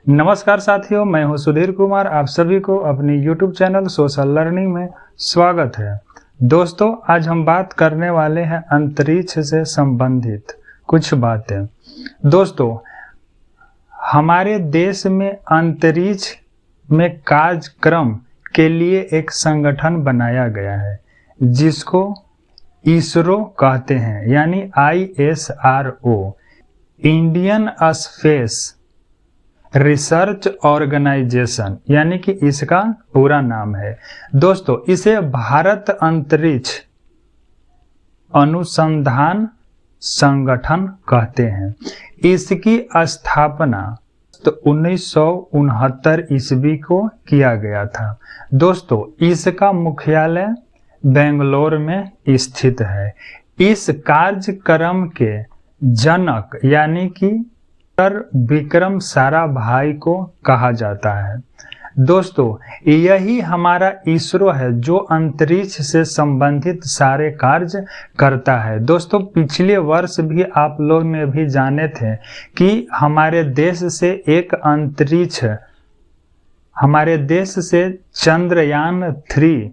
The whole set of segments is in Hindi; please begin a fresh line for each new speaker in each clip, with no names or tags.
नमस्कार साथियों, मैं हूं सुधीर कुमार। आप सभी को अपनी YouTube चैनल सोशल लर्निंग में स्वागत है। दोस्तों, आज हम बात करने वाले हैं अंतरिक्ष से संबंधित कुछ बातें। दोस्तों, हमारे देश में अंतरिक्ष में कार्यक्रम के लिए एक संगठन बनाया गया है जिसको इसरो कहते हैं, यानी ISRO, Indian Space Research Organisation, यानी कि इसका पूरा नाम है। दोस्तों, इसे भारत अंतरिक्ष अनुसंधान संगठन कहते हैं। इसकी स्थापना 1969 ईस्वी को किया गया था। दोस्तों, इसका मुख्यालय बेंगलोर में स्थित है। इस कार्यक्रम के जनक यानी कि विक्रम साराभाई को कहा जाता है। दोस्तों, यही हमारा इसरो है जो अंतरिक्ष से संबंधित सारे कार्य करता है। दोस्तों, पिछले वर्ष भी आप लोग ने भी जाने थे कि हमारे देश से चंद्रयान 3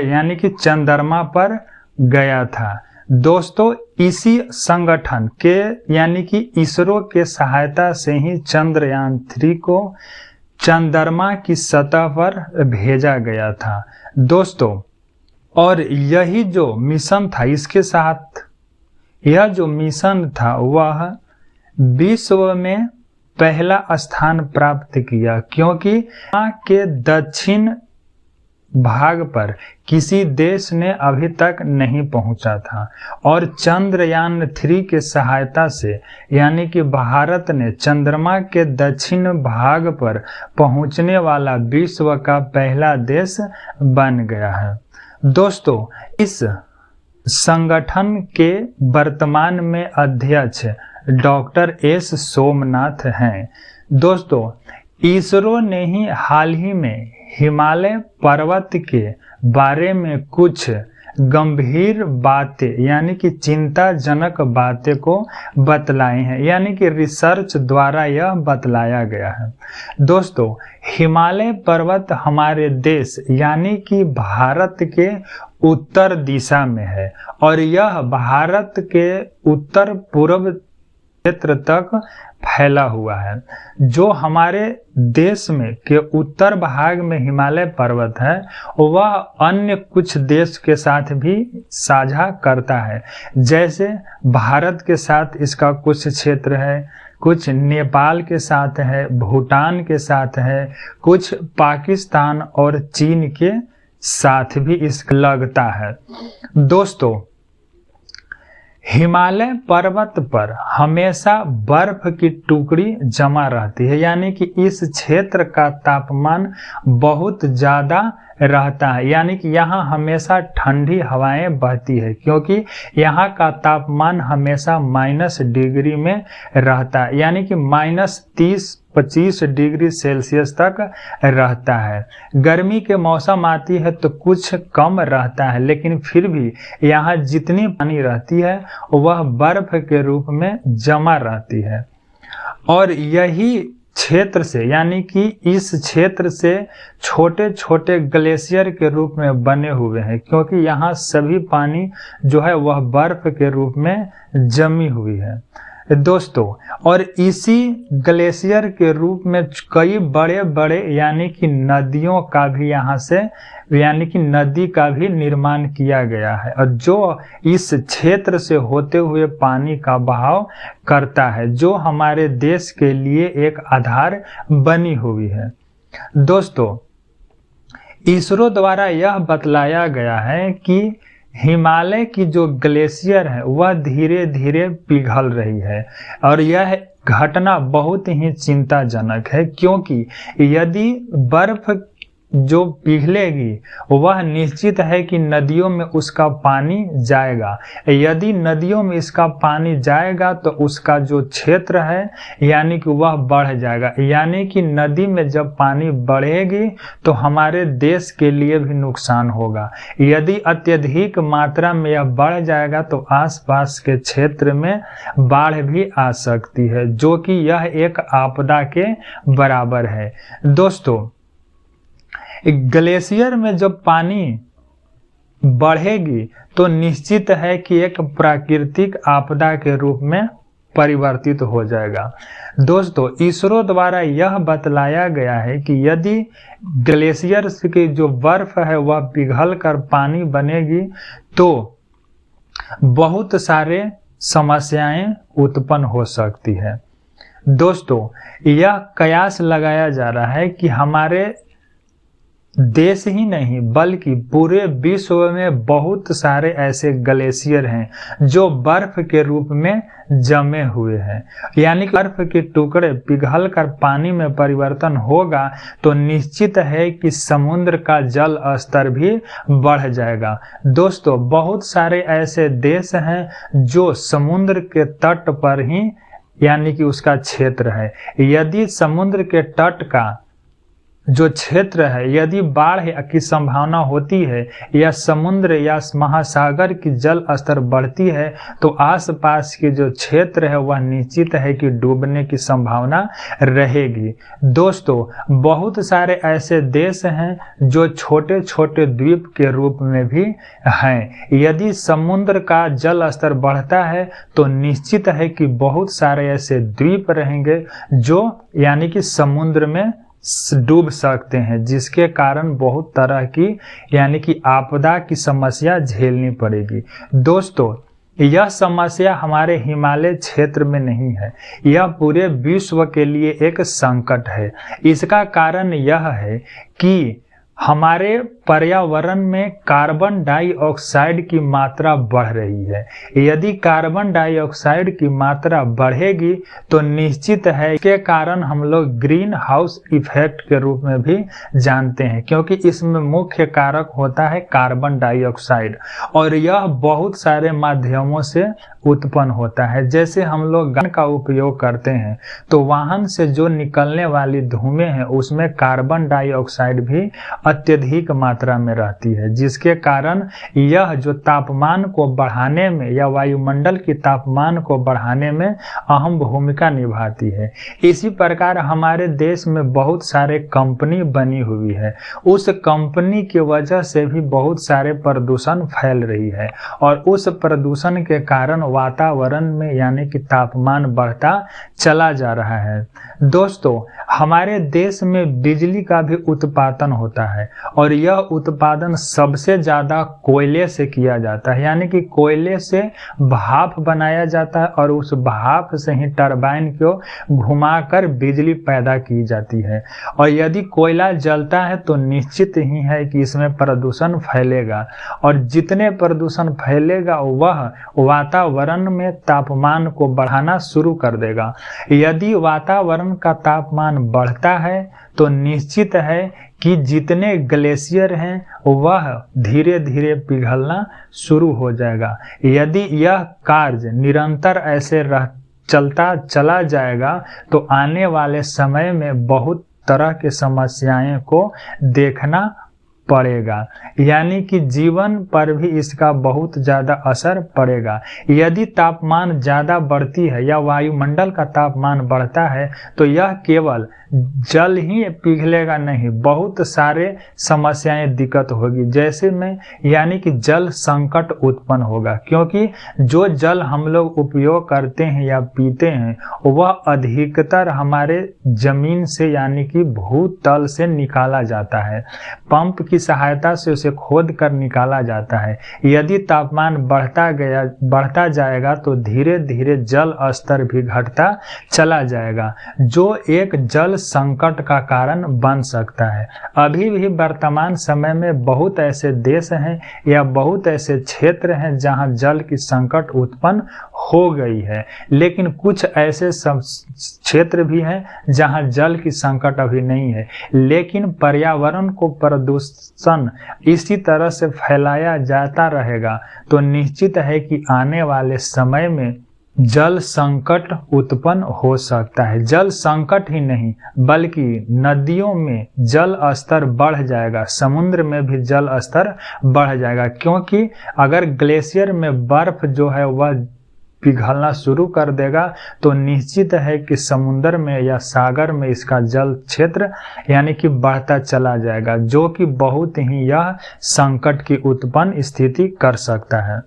यानी कि चंद्रमा पर गया था। दोस्तों, इसी संगठन के यानी कि इसरो के सहायता से ही चंद्रयान 3 को चंद्रमा की सतह पर भेजा गया था। दोस्तों, और यही जो मिशन था, इसके साथ यह जो मिशन था वह विश्व में पहला स्थान प्राप्त किया, क्योंकि यहाँ के दक्षिण भाग पर किसी देश ने अभी तक नहीं पहुंचा था और चंद्रयान 3 के सहायता से यानी कि भारत ने चंद्रमा के दक्षिण भाग पर पहुंचने वाला विश्व का पहला देश बन गया है। दोस्तों, इस संगठन के वर्तमान में अध्यक्ष डॉक्टर S सोमनाथ हैं। दोस्तों, इसरो ने ही हाल ही में हिमालय पर्वत के बारे में कुछ गंभीर बातें यानी कि चिंताजनक बातें को बतलाई हैं, यानी कि रिसर्च द्वारा यह बतलाया गया है। दोस्तों, हिमालय पर्वत हमारे देश यानी कि भारत के उत्तर दिशा में है और यह भारत के उत्तर पूर्व क्षेत्र तक फैला हुआ है। जो हमारे देश में के उत्तर भाग में हिमालय पर्वत है वह अन्य कुछ देश के साथ भी साझा करता है। जैसे भारत के साथ इसका कुछ क्षेत्र है, कुछ नेपाल के साथ है, भूटान के साथ है, कुछ पाकिस्तान और चीन के साथ भी इसका लगता है। दोस्तों, हिमालय पर्वत पर हमेशा बर्फ की टुकड़ी जमा रहती है, यानी कि इस क्षेत्र का तापमान बहुत ज़्यादा रहता है, यानी कि यहाँ हमेशा ठंडी हवाएं बहती है, क्योंकि यहाँ का तापमान हमेशा -डिग्री में रहता है, यानी कि -30-25 डिग्री सेल्सियस तक रहता है। गर्मी के मौसम आती है तो कुछ कम रहता है, लेकिन फिर भी यहाँ जितनी पानी रहती है वह बर्फ के रूप में जमा रहती है। और यही क्षेत्र से यानी कि इस क्षेत्र से छोटे छोटे ग्लेशियर के रूप में बने हुए हैं, क्योंकि यहाँ सभी पानी जो है वह बर्फ के रूप में जमी हुई है। दोस्तों, और इसी ग्लेशियर के रूप में कई बड़े बड़े यानी कि नदियों का भी यहाँ से यानी कि नदी का भी निर्माण किया गया है, और जो इस क्षेत्र से होते हुए पानी का बहाव करता है, जो हमारे देश के लिए एक आधार बनी हुई है। दोस्तों, इसरो द्वारा यह बतलाया गया है कि हिमालय की जो ग्लेशियर है वह धीरे धीरे पिघल रही है और यह घटना बहुत ही चिंताजनक है, क्योंकि यदि बर्फ जो पिघलेगी वह निश्चित है कि नदियों में उसका पानी जाएगा। यदि नदियों में इसका पानी जाएगा तो उसका जो क्षेत्र है यानी कि वह बढ़ जाएगा। यानी कि नदी में जब पानी बढ़ेगी तो हमारे देश के लिए भी नुकसान होगा। यदि अत्यधिक मात्रा में यह बढ़ जाएगा तो आसपास के क्षेत्र में बाढ़ भी आ सकती है, जो कि यह एक आपदा के बराबर है। दोस्तों, ग्लेशियर में जब पानी बढ़ेगी तो निश्चित है कि एक प्राकृतिक आपदा के रूप में परिवर्तित हो जाएगा। दोस्तों, इसरो द्वारा यह बतलाया गया है कि यदि ग्लेशियर की जो बर्फ है वह पिघल कर पानी बनेगी तो बहुत सारे समस्याएं उत्पन्न हो सकती है। दोस्तों, यह कयास लगाया जा रहा है कि हमारे देश ही नहीं बल्कि पूरे विश्व में बहुत सारे ऐसे ग्लेशियर हैं जो बर्फ के रूप में जमे हुए हैं। यानी कि बर्फ के टुकड़े पिघल कर पानी में परिवर्तन होगा तो निश्चित है कि समुद्र का जल स्तर भी बढ़ जाएगा। दोस्तों, बहुत सारे ऐसे देश हैं जो समुद्र के तट पर ही यानी कि उसका क्षेत्र है। यदि समुद्र के तट का जो क्षेत्र है यदि बाढ़ की संभावना होती है या समुद्र या महासागर की जल स्तर बढ़ती है तो आसपास के जो क्षेत्र है वह निश्चित है कि डूबने की संभावना रहेगी। दोस्तों, बहुत सारे ऐसे देश हैं जो छोटे छोटे द्वीप के रूप में भी हैं। यदि समुद्र का जल स्तर बढ़ता है तो निश्चित है कि बहुत सारे ऐसे द्वीप रहेंगे जो यानी कि समुद्र में डूब सकते हैं, जिसके कारण बहुत तरह की यानी कि आपदा की समस्या झेलनी पड़ेगी। दोस्तों, यह समस्या हमारे हिमालय क्षेत्र में नहीं है, यह पूरे विश्व के लिए एक संकट है। इसका कारण यह है कि हमारे पर्यावरण में कार्बन डाइऑक्साइड की मात्रा बढ़ रही है। यदि कार्बन डाइऑक्साइड की मात्रा बढ़ेगी तो निश्चित है इसके कारण हम लोग ग्रीन हाउस इफेक्ट के रूप में भी जानते हैं, क्योंकि इसमें मुख्य कारक होता है कार्बन डाइऑक्साइड और यह बहुत सारे माध्यमों से उत्पन्न होता है। जैसे हम लोग वाहन का उपयोग करते हैं तो वाहन से जो निकलने वाली धुएं हैं उसमें कार्बन डाइऑक्साइड भी अत्यधिक मात्रा में रहती है, जिसके कारण यह जो तापमान को बढ़ाने में या वायुमंडल के तापमान को बढ़ाने में अहम भूमिका निभाती है। इसी प्रकार हमारे देश में बहुत सारे कंपनी बनी हुई है, उस कंपनी की वजह से भी बहुत सारे प्रदूषण फैल रही है और उस प्रदूषण के कारण वातावरण में यानी कि तापमान बढ़ता चला जा रहा है। दोस्तों, हमारे देश में बिजली का भी उत्पादन होता है और यह उत्पादन सबसे ज्यादा कोयले से किया जाता है। यानी कि कोयले से भाप बनाया जाता है और उस भाप से ही टरबाइन को घुमाकर बिजली पैदा की जाती है। और यदि कोयला जलता है तो निश्चित ही है कि इसमें प्रदूषण फैलेगा और जितने प्रदूषण फैलेगा वह वातावरण में तापमान को बढ़ाना शुरू कर देगा। यदि वातावरण का तापमान बढ़ता है तो निश्चित है कि जितने ग्लेशियर हैं वह धीरे धीरे पिघलना शुरू हो जाएगा। यदि यह कार्य निरंतर ऐसे चलता चला जाएगा तो आने वाले समय में बहुत तरह के समस्याएं को देखना पड़ेगा, यानी कि जीवन पर भी इसका बहुत ज्यादा असर पड़ेगा। यदि तापमान ज्यादा बढ़ती है या वायुमंडल का तापमान बढ़ता है तो यह केवल जल ही पिघलेगा नहीं, बहुत सारे समस्याएं दिक्कत होगी। जैसे में यानी कि जल संकट उत्पन्न होगा, क्योंकि जो जल हम लोग उपयोग करते हैं या पीते हैं वह अधिकतर हमारे जमीन से यानी कि भूतल से निकाला जाता है। पंप की की सहायता से उसे खोद कर निकाला जाता है। यदि तापमान बढ़ता जाएगा तो धीरे धीरे जल स्तर भी घटता चला जाएगा, जो एक जल संकट का कारण बन सकता है। अभी भी वर्तमान समय में बहुत ऐसे देश हैं या बहुत ऐसे क्षेत्र हैं जहां जल की संकट उत्पन्न हो गई है, लेकिन कुछ ऐसे क्षेत्र भी हैं जहां जल की संकट अभी नहीं है। लेकिन पर्यावरण को प्रदूषण इसी तरह से फैलाया जाता रहेगा तो निश्चित है कि आने वाले समय में जल संकट उत्पन्न हो सकता है। जल संकट ही नहीं बल्कि नदियों में जल स्तर बढ़ जाएगा, समुद्र में भी जल स्तर बढ़ जाएगा, क्योंकि अगर ग्लेशियर में बर्फ जो है वह पिघलना शुरू कर देगा तो निश्चित है कि समुद्र में या सागर में इसका जल क्षेत्र यानी कि बढ़ता चला जाएगा, जो कि बहुत ही यह संकट की उत्पन्न स्थिति कर सकता है।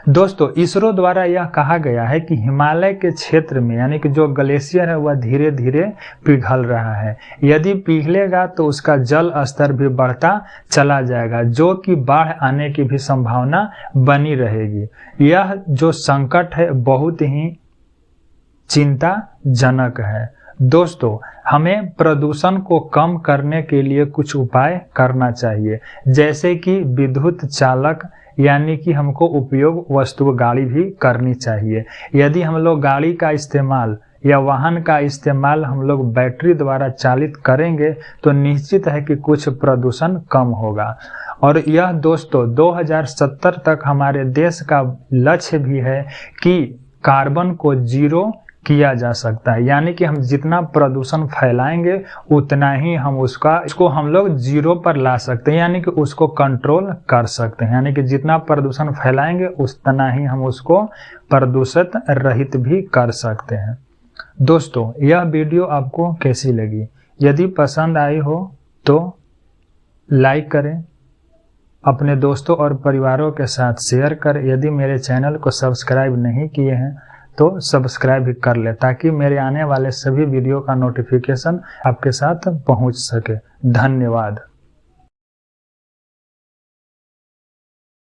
दोस्तों, इसरो द्वारा यह कहा गया है कि हिमालय के क्षेत्र में यानी कि जो ग्लेशियर है वह धीरे धीरे पिघल रहा है। यदि पिघलेगा तो उसका जल स्तर भी बढ़ता चला जाएगा, जो कि बाढ़ आने की भी संभावना बनी रहेगी। यह जो संकट है बहुत ही चिंताजनक है। दोस्तों, हमें प्रदूषण को कम करने के लिए कुछ उपाय करना चाहिए, जैसे कि विद्युत चालक यानी कि हमको उपयोग वस्तु गाड़ी भी करनी चाहिए। यदि हम लोग गाड़ी का इस्तेमाल या वाहन का इस्तेमाल हम लोग बैटरी द्वारा चालित करेंगे तो निश्चित है कि कुछ प्रदूषण कम होगा। और यह दोस्तों 2070 तक हमारे देश का लक्ष्य भी है कि कार्बन को जीरो किया जा सकता है, यानी कि हम जितना प्रदूषण फैलाएंगे उतना ही हम इसको हम लोग जीरो पर ला सकते हैं, यानी कि उसको कंट्रोल कर सकते हैं। यानी कि जितना प्रदूषण फैलाएंगे उतना ही हम उसको प्रदूषित रहित भी कर सकते हैं। दोस्तों, यह वीडियो आपको कैसी लगी? यदि पसंद आई हो तो लाइक करें, अपने दोस्तों और परिवारों के साथ शेयर करें। यदि मेरे चैनल को सब्सक्राइब नहीं किए हैं तो सब्सक्राइब भी कर ले, ताकि मेरे आने वाले सभी वीडियो का नोटिफिकेशन आपके साथ पहुंच सके। धन्यवाद।